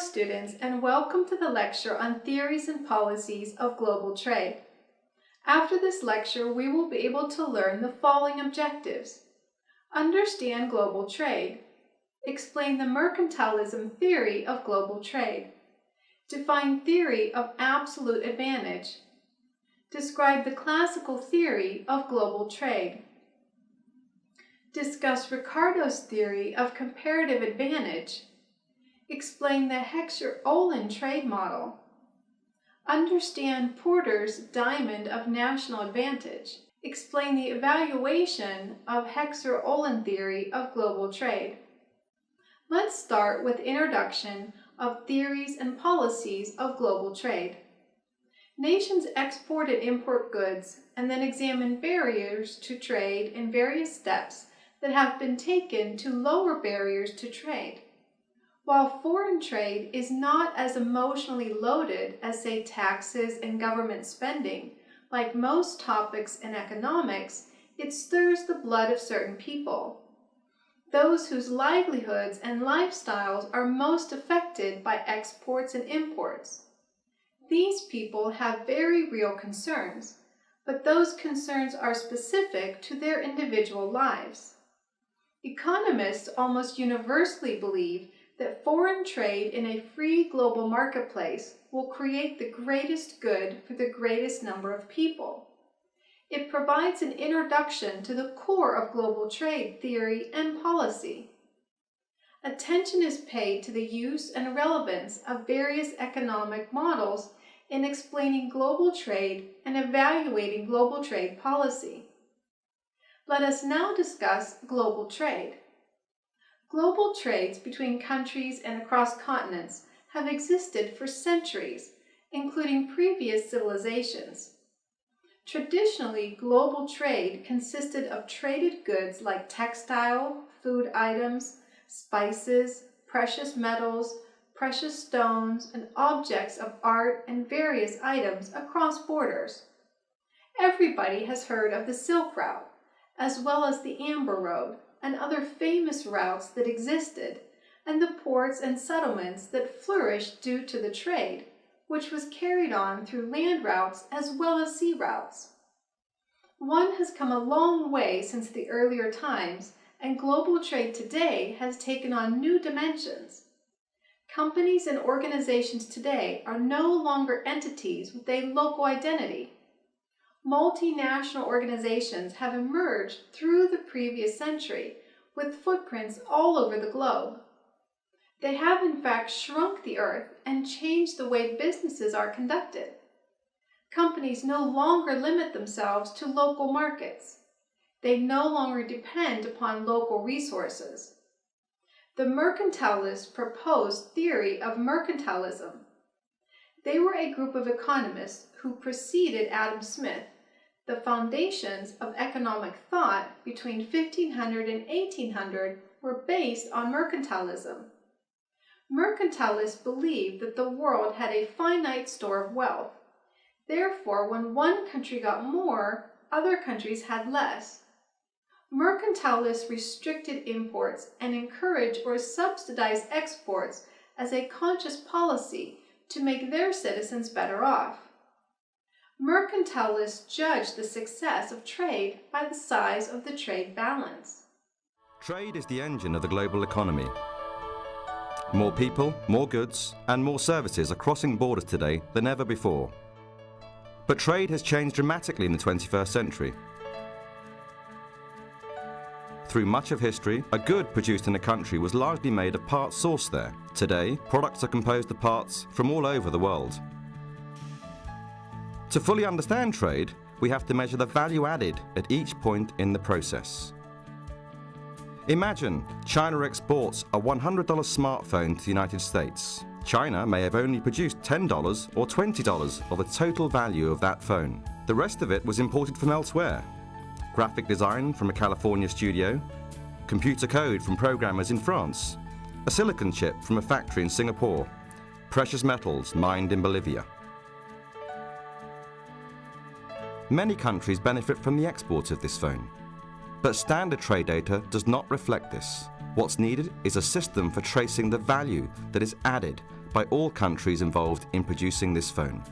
students, and welcome to the lecture on Theories and Policies of Global Trade. After this lecture, we will be able to learn the following objectives. Understand global trade. Explain the mercantilism theory of global trade. Define theory of absolute advantage. Describe the classical theory of global trade. Discuss RICARDO'S theory of comparative advantage. Explain the HECKSCHER-OHLIN trade model. Understand Porter's diamond of national advantage. Explain the evaluation of HECKSCHER-OHLIN theory of global trade. Let's start with introduction of theories and policies of global trade. Nations export and import goods and then examine barriers to trade and various steps that have been taken to lower barriers to trade. While foreign trade is not as emotionally loaded as, say, taxes and government spending, like most topics in economics, it stirs the blood of certain people. Those whose livelihoods and lifestyles are most affected by exports and imports. These people have very real concerns, but those concerns are specific to their individual lives. Economists almost universally believe that foreign trade in a free global marketplace will create the greatest good for the greatest number of people. It provides an introduction to the core of global trade theory and policy. Attention is paid to the use and relevance of various economic models in explaining global trade and evaluating global trade policy. Let us now discuss global trade. Global trades between countries and across continents have existed for centuries, including previous civilizations. Traditionally, global trade consisted of traded goods like textile, food items, spices, precious metals, precious stones, and objects of art and various items across borders. Everybody has heard of the Silk Route, as well as the Amber Road, and other famous routes that existed, and the ports and settlements that flourished due to the trade, which was carried on through land routes as well as sea routes. One has come a long way since the earlier times, and global trade today has taken on new dimensions. Companies and organizations today are no longer entities with a local identity. Multinational organizations have emerged through the previous century with footprints all over the globe. They have in fact shrunk the earth and changed the way businesses are conducted. Companies no longer limit themselves to local markets. They no longer depend upon local resources. The mercantilists proposed theory of mercantilism. They were a group of economists who preceded Adam Smith, the foundations of economic thought between 1500 and 1800 were based on mercantilism. Mercantilists believed that the world had a finite store of wealth. Therefore, when one country got more, other countries had less. Mercantilists restricted imports and encouraged or subsidized exports as a conscious policy to make their citizens better off. Mercantilists judge the success of trade by the size of the trade balance. Trade is the engine of the global economy. More people, more goods, and more services are crossing borders today than ever before. But trade has changed dramatically in the 21st century. Through much of history, a good produced in a country was largely made of parts sourced there. Today, products are composed of parts from all over the world. To fully understand trade, we have to measure the value added at each point in the process. Imagine China exports a $100 smartphone to the United States. China may have only produced $10 or $20 of the total value of that phone. The rest of it was imported from elsewhere. Graphic design from a California studio, computer code from programmers in France, a silicon chip from a factory in Singapore, precious metals mined in Bolivia. Many countries benefit from the export of this phone, but standard trade data does not reflect this. What's needed is a system for tracing the value that is added by all countries involved in producing this phone.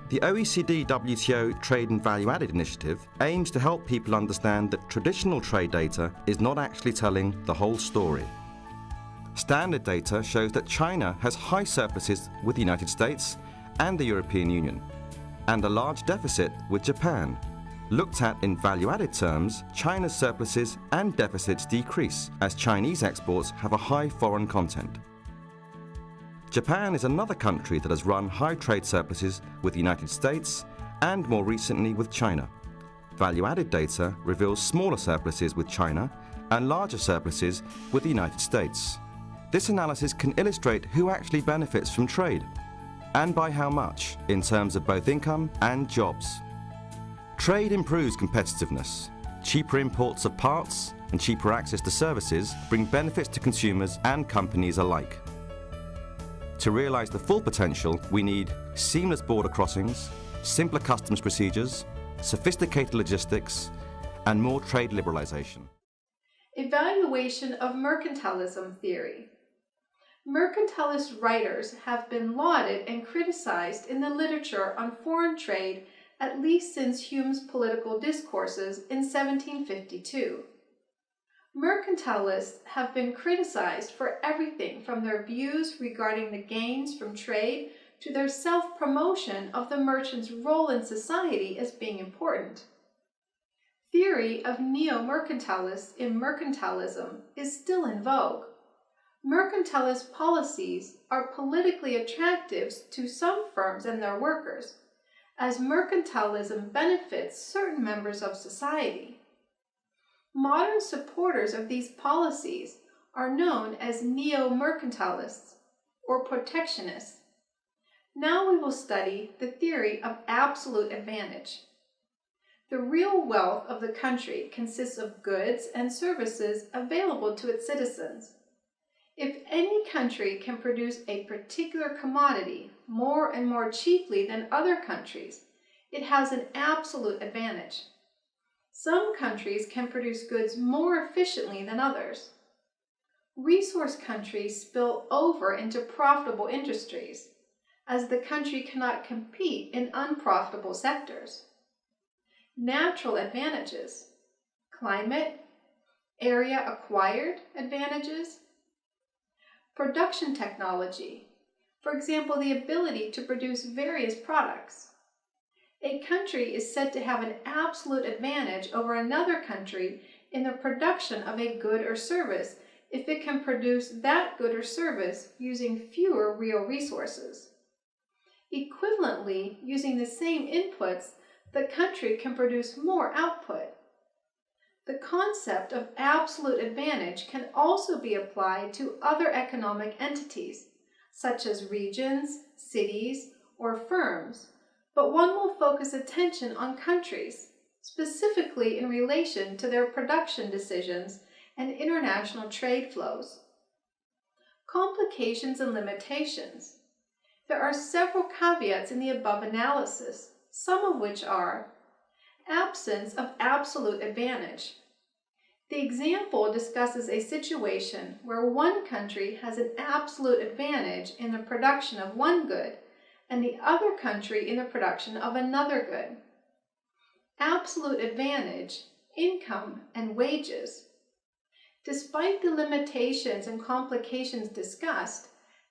The OECD WTO Trade and Value Added Initiative aims to help people understand that traditional trade data is not actually telling the whole story. Standard data shows that China has high surpluses with the United States and the European Union, and a large deficit with Japan. Looked at in value-added terms, China's surpluses and deficits decrease as Chinese exports have a high foreign content. Japan is another country that has run high trade surpluses with the United States and more recently with China. Value-added data reveals smaller surpluses with China and larger surpluses with the United States. This analysis can illustrate who actually benefits from trade and by how much in terms of both income and jobs. Trade improves competitiveness. Cheaper imports of parts and cheaper access to services bring benefits to consumers and companies alike. To realize the full potential, we need seamless border crossings, simpler customs procedures, sophisticated logistics, and more trade liberalization. Evaluation of mercantilism theory. Mercantilist writers have been lauded and criticized in the literature on foreign trade at least since Hume's Political Discourses in 1752. Mercantilists have been criticized for everything from their views regarding the gains from trade to their self-promotion of the merchant's role in society as being important. Theory of neo-mercantilists in mercantilism is still in vogue. Mercantilist policies are politically attractive to some firms and their workers, as mercantilism benefits certain members of society. Modern supporters of these policies are known as neo-mercantilists or protectionists. Now we will study the theory of absolute advantage. The real wealth of the country consists of goods and services available to its citizens. If any country can produce a particular commodity more and more cheaply than other countries, it has an absolute advantage. Some countries can produce goods more efficiently than others. Resource countries spill over into profitable industries, as the country cannot compete in unprofitable sectors. Natural advantages, climate, area acquired advantages, production technology, for example, the ability to produce various products. A country is said to have an absolute advantage over another country in the production of a good or service if it can produce that good or service using fewer real resources. Equivalently, using the same inputs, the country can produce more output. The concept of absolute advantage can also be applied to other economic entities, such as regions, cities, or firms, but one will focus attention on countries, specifically in relation to their production decisions and international trade flows. Complications and limitations. There are several caveats in the above analysis, some of which are absence of absolute advantage. The example discusses a situation where one country has an absolute advantage in the production of one good and the other country in the production of another good. Absolute advantage, income, and wages. Despite the limitations and complications discussed,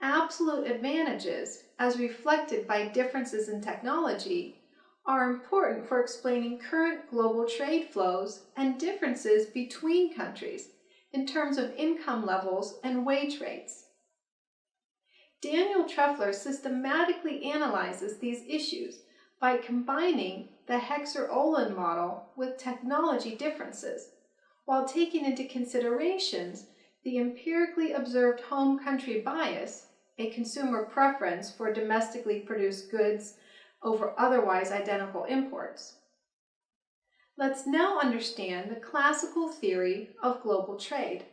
absolute advantages, as reflected by differences in technology, are important for explaining current global trade flows and differences between countries in terms of income levels and wage rates. Daniel Treffler systematically analyzes these issues by combining the HECKSCHER-OHLIN model with technology differences, while taking into considerations the empirically observed home country bias, a consumer preference for domestically produced goods over otherwise identical imports. Let's now understand the classical theory of global trade.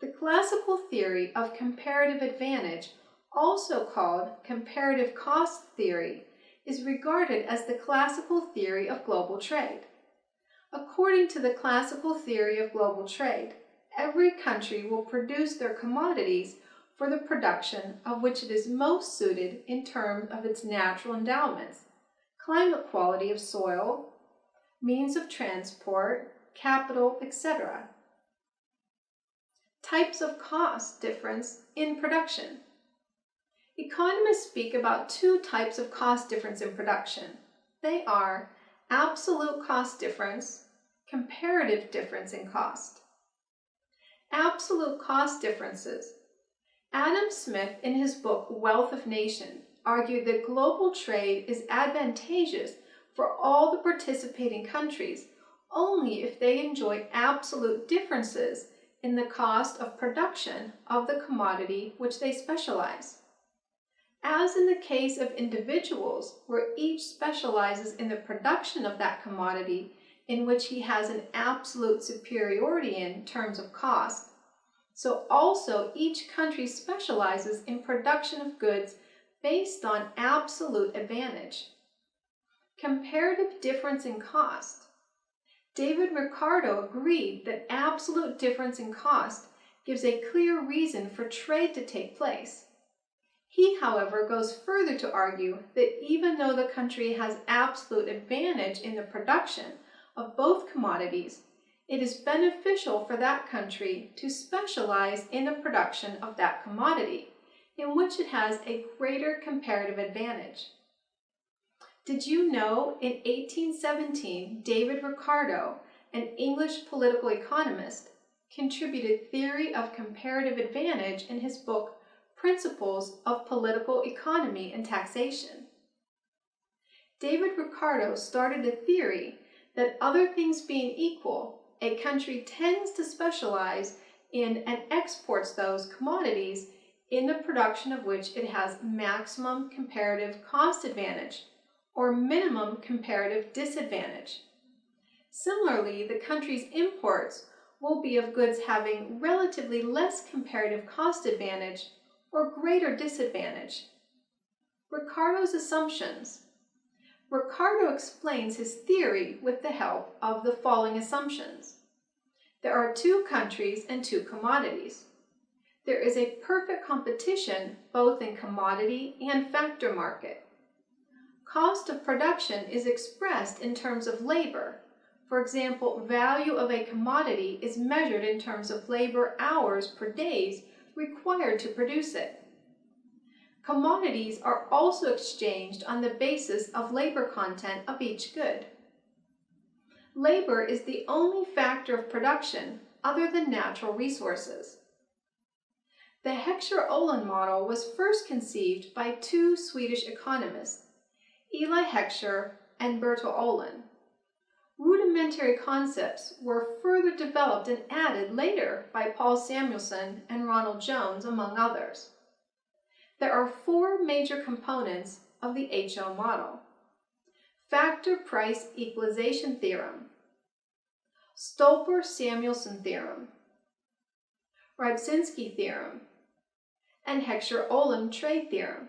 The classical theory of comparative advantage, also called comparative cost theory, is regarded as the classical theory of global trade. According to the classical theory of global trade, every country will produce their commodities for the production of which it is most suited in terms of its natural endowments, climate quality of soil, means of transport, capital, etc. Types of cost difference in production. Economists speak about two types of cost difference in production. They are absolute cost difference, comparative difference in cost. Absolute cost differences. Adam Smith, in his book Wealth of Nations, argued that global trade is advantageous for all the participating countries only if they enjoy absolute differences in the cost of production of the commodity which they specialize. As in the case of individuals, where each specializes in the production of that commodity in which he has an absolute superiority in terms of cost, so also each country specializes in production of goods based on absolute advantage. Comparative difference in cost. David Ricardo agreed that absolute difference in cost gives a clear reason for trade to take place. He, however, goes further to argue that even though the country has absolute advantage in the production of both commodities, it is beneficial for that country to specialize in the production of that commodity, in which it has a greater comparative advantage. Did you know in 1817, David Ricardo, an English political economist, contributed theory of comparative advantage in his book Principles of Political Economy and Taxation? David Ricardo started a theory that, other things being equal, a country tends to specialize in and exports those commodities in the production of which it has maximum comparative cost advantage or minimum comparative disadvantage. Similarly, the country's imports will be of goods having relatively less comparative cost advantage or greater disadvantage. Ricardo's assumptions. Ricardo explains his theory with the help of the following assumptions. There are two countries and two commodities. There is a perfect competition both in commodity and factor market. Cost of production is expressed in terms of labor. For example, value of a commodity is measured in terms of labor hours per days required to produce it. Commodities are also exchanged on the basis of labor content of each good. Labor is the only factor of production other than natural resources. The HECKSCHER-OHLIN model was first conceived by two Swedish economists, Eli Heckscher and Bertil Ohlin. Rudimentary concepts were further developed and added later by Paul Samuelson and Ronald Jones, among others. There are four major components of the HO model. Factor price equalization theorem, Stolper-Samuelson theorem, Rybczynski theorem, and Heckscher-Ohlin trade theorem.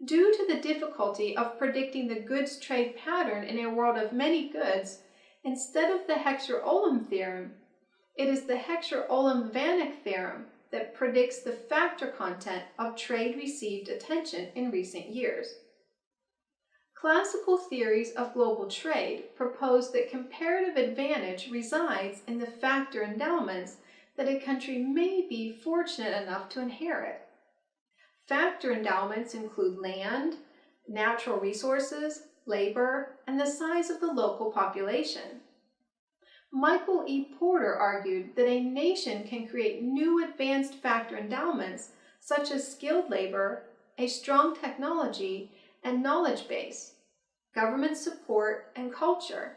Due to the difficulty of predicting the goods trade pattern in a world of many goods, instead of the Heckscher-Ohlin theorem, it is the Heckscher-Ohlin-Vanek theorem that predicts the factor content of trade received attention in recent years. Classical theories of global trade propose that comparative advantage resides in the factor endowments that a country may be fortunate enough to inherit. Factor endowments include land, natural resources, labor, and the size of the local population. Michael E. Porter argued that a nation can create new advanced factor endowments such as skilled labor, a strong technology and knowledge base, government support, and culture.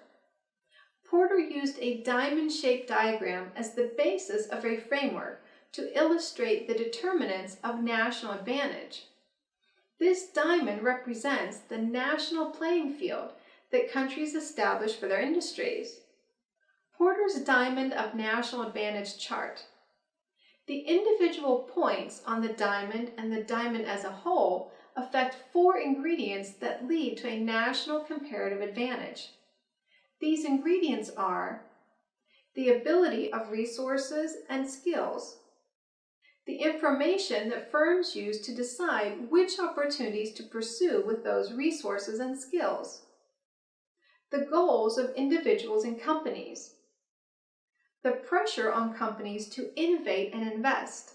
Porter used a diamond-shaped diagram as the basis of a framework to illustrate the determinants of national advantage. This diamond represents the national playing field that countries establish for their industries. Porter's diamond of national advantage chart. The individual points on the diamond and the diamond as a whole affect four ingredients that lead to a national comparative advantage. These ingredients are the ability of resources and skills, the information that firms use to decide which opportunities to pursue with those resources and skills, the goals of individuals and companies, the pressure on companies to innovate and invest,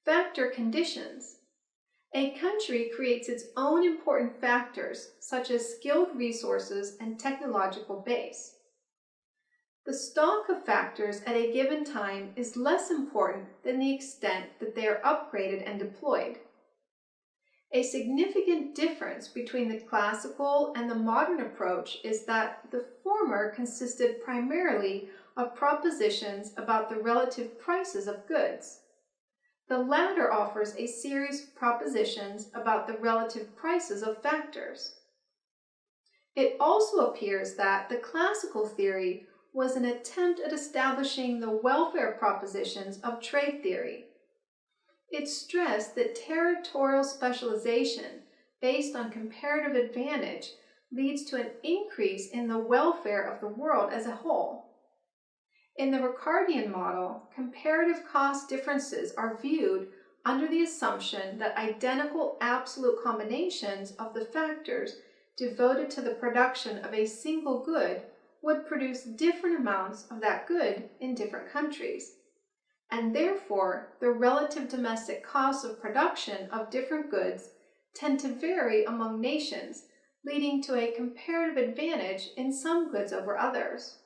factor conditions. A country creates its own important factors, such as skilled resources and technological base. The stock of factors at a given time is less important than the extent that they are upgraded and deployed. A significant difference between the classical and the modern approach is that the former consisted primarily of propositions about the relative prices of goods. The latter offers a series of propositions about the relative prices of factors. It also appears that the classical theory was an attempt at establishing the welfare propositions of trade theory. It stressed that territorial specialization based on comparative advantage leads to an increase in the welfare of the world as a whole. In the Ricardian model, comparative cost differences are viewed under the assumption that identical absolute combinations of the factors devoted to the production of a single good would produce different amounts of that good in different countries, and therefore the relative domestic costs of production of different goods tend to vary among nations, leading to a comparative advantage in some goods over others.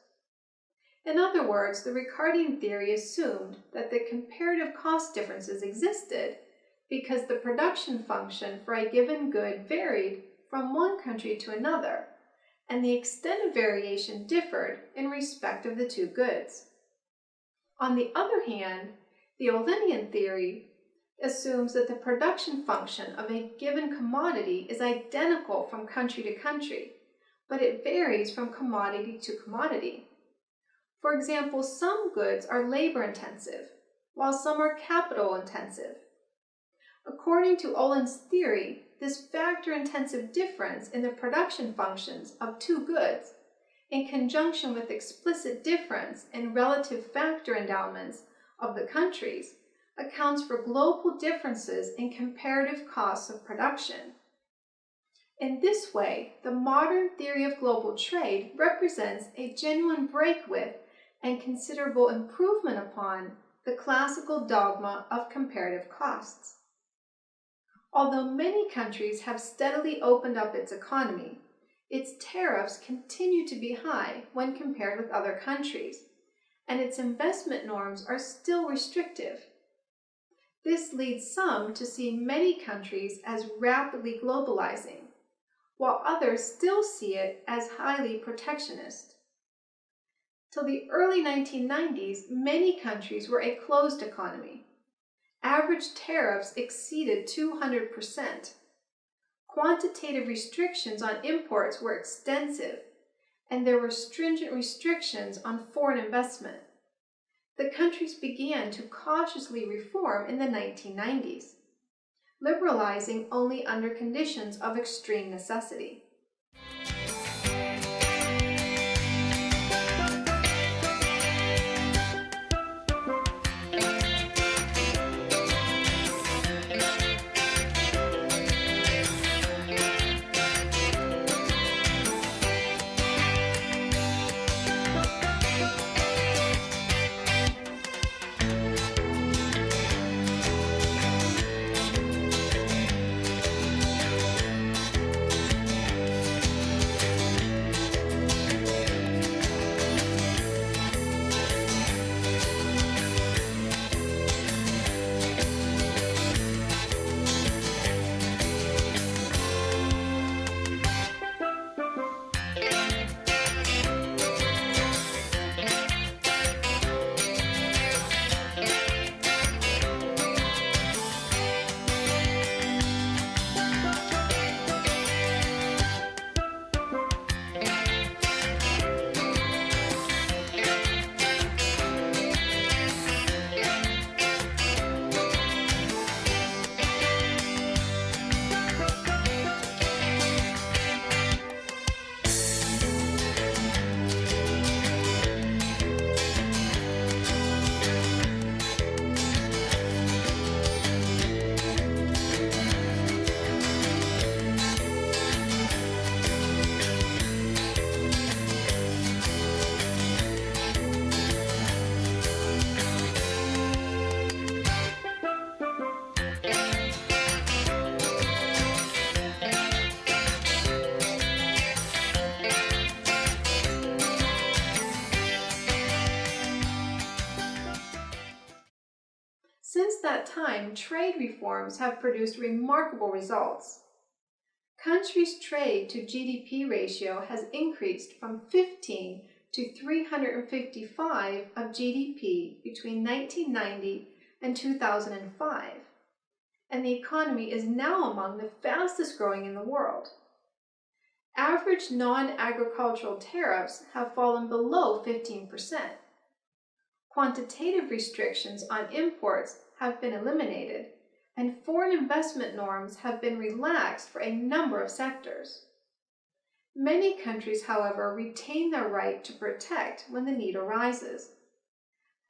In other words, the Ricardian theory assumed that the comparative cost differences existed because the production function for a given good varied from one country to another, and the extent of variation differed in respect of the two goods. On the other hand, the Ohlinian theory assumes that the production function of a given commodity is identical from country to country, but it varies from commodity to commodity. For example, some goods are labor-intensive, while some are capital-intensive. According to Ohlin's theory, this factor-intensive difference in the production functions of two goods, in conjunction with explicit difference in relative factor endowments of the countries, accounts for global differences in comparative costs of production. In this way, the modern theory of global trade represents a genuine break with and considerable improvement upon the classical dogma of comparative costs. Although many countries have steadily opened up its economy, its tariffs continue to be high when compared with other countries, and its investment norms are still restrictive. This leads some to see many countries as rapidly globalizing, while others still see it as highly protectionist. Till the early 1990s, many countries were a closed economy. Average tariffs exceeded 200%. Quantitative restrictions on imports were extensive, and there were stringent restrictions on foreign investment. The countries began to cautiously reform in the 1990s, liberalizing only under conditions of extreme necessity. Since that time, trade reforms have produced remarkable results. Countries' trade to GDP ratio has increased from 15 to 355 of GDP between 1990 and 2005, and the economy is now among the fastest growing in the world. Average non-agricultural tariffs have fallen below 15%. Quantitative restrictions on imports have been eliminated, and foreign investment norms have been relaxed for a number of sectors. Many countries, however, retain their right to protect when the need arises.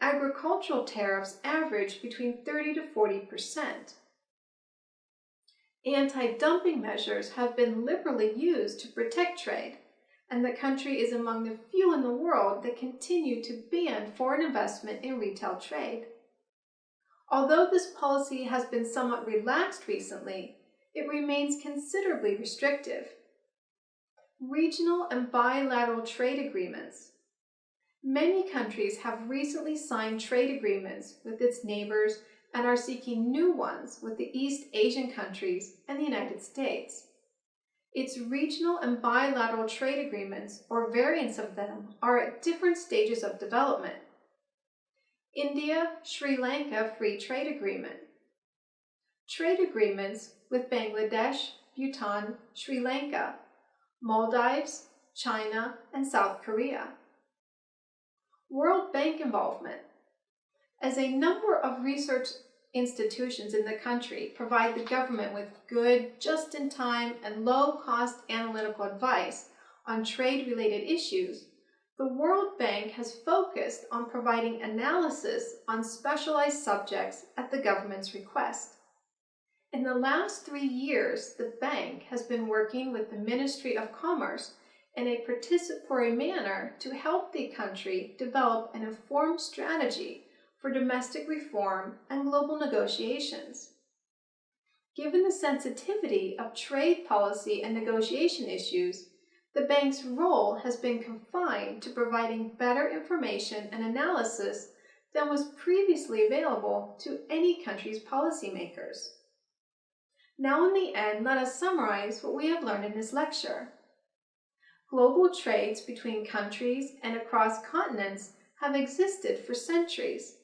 Agricultural tariffs average between 30 to 40%. Anti-dumping measures have been liberally used to protect trade, and the country is among the few in the world that continue to ban foreign investment in retail trade. Although this policy has been somewhat relaxed recently, it remains considerably restrictive. Regional and bilateral trade agreements. Many countries have recently signed trade agreements with its neighbors and are seeking new ones with the East Asian countries and the United States. Its regional and bilateral trade agreements, or variants of them, are at different stages of development. India-Sri Lanka Free Trade Agreement. Trade agreements with Bangladesh, Bhutan, Sri Lanka, Maldives, China, and South Korea. World Bank involvement. As a number of research institutions in the country provide the government with good, just-in-time, and low-cost analytical advice on trade-related issues, the World Bank has focused on providing analysis on specialized subjects at the government's request. In the last 3 years, the bank has been working with the Ministry of Commerce in a participatory manner to help the country develop an informed strategy for domestic reform and global negotiations. Given the sensitivity of trade policy and negotiation issues, the bank's role has been confined to providing better information and analysis than was previously available to any country's policymakers. Now in the end, let us summarize what we have learned in this lecture. Global trades between countries and across continents have existed for centuries,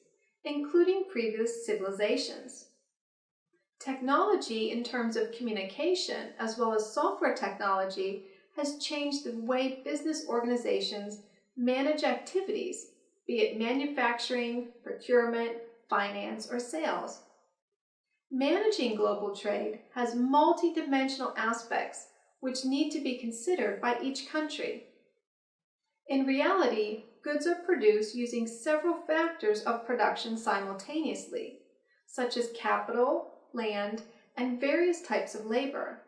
including previous civilizations. Technology in terms of communication, as well as software technology, has changed the way business organizations manage activities, be it manufacturing, procurement, finance, or sales. Managing global trade has multidimensional aspects which need to be considered by each country. In reality, goods are produced using several factors of production simultaneously, such as capital, land, and various types of labor.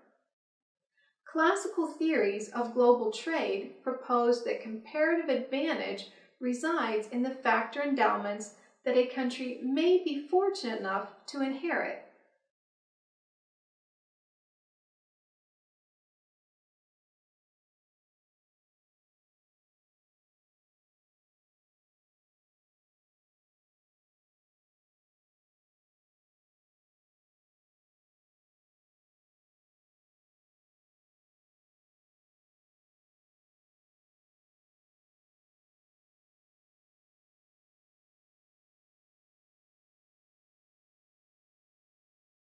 Classical theories of global trade propose that comparative advantage resides in the factor endowments that a country may be fortunate enough to inherit.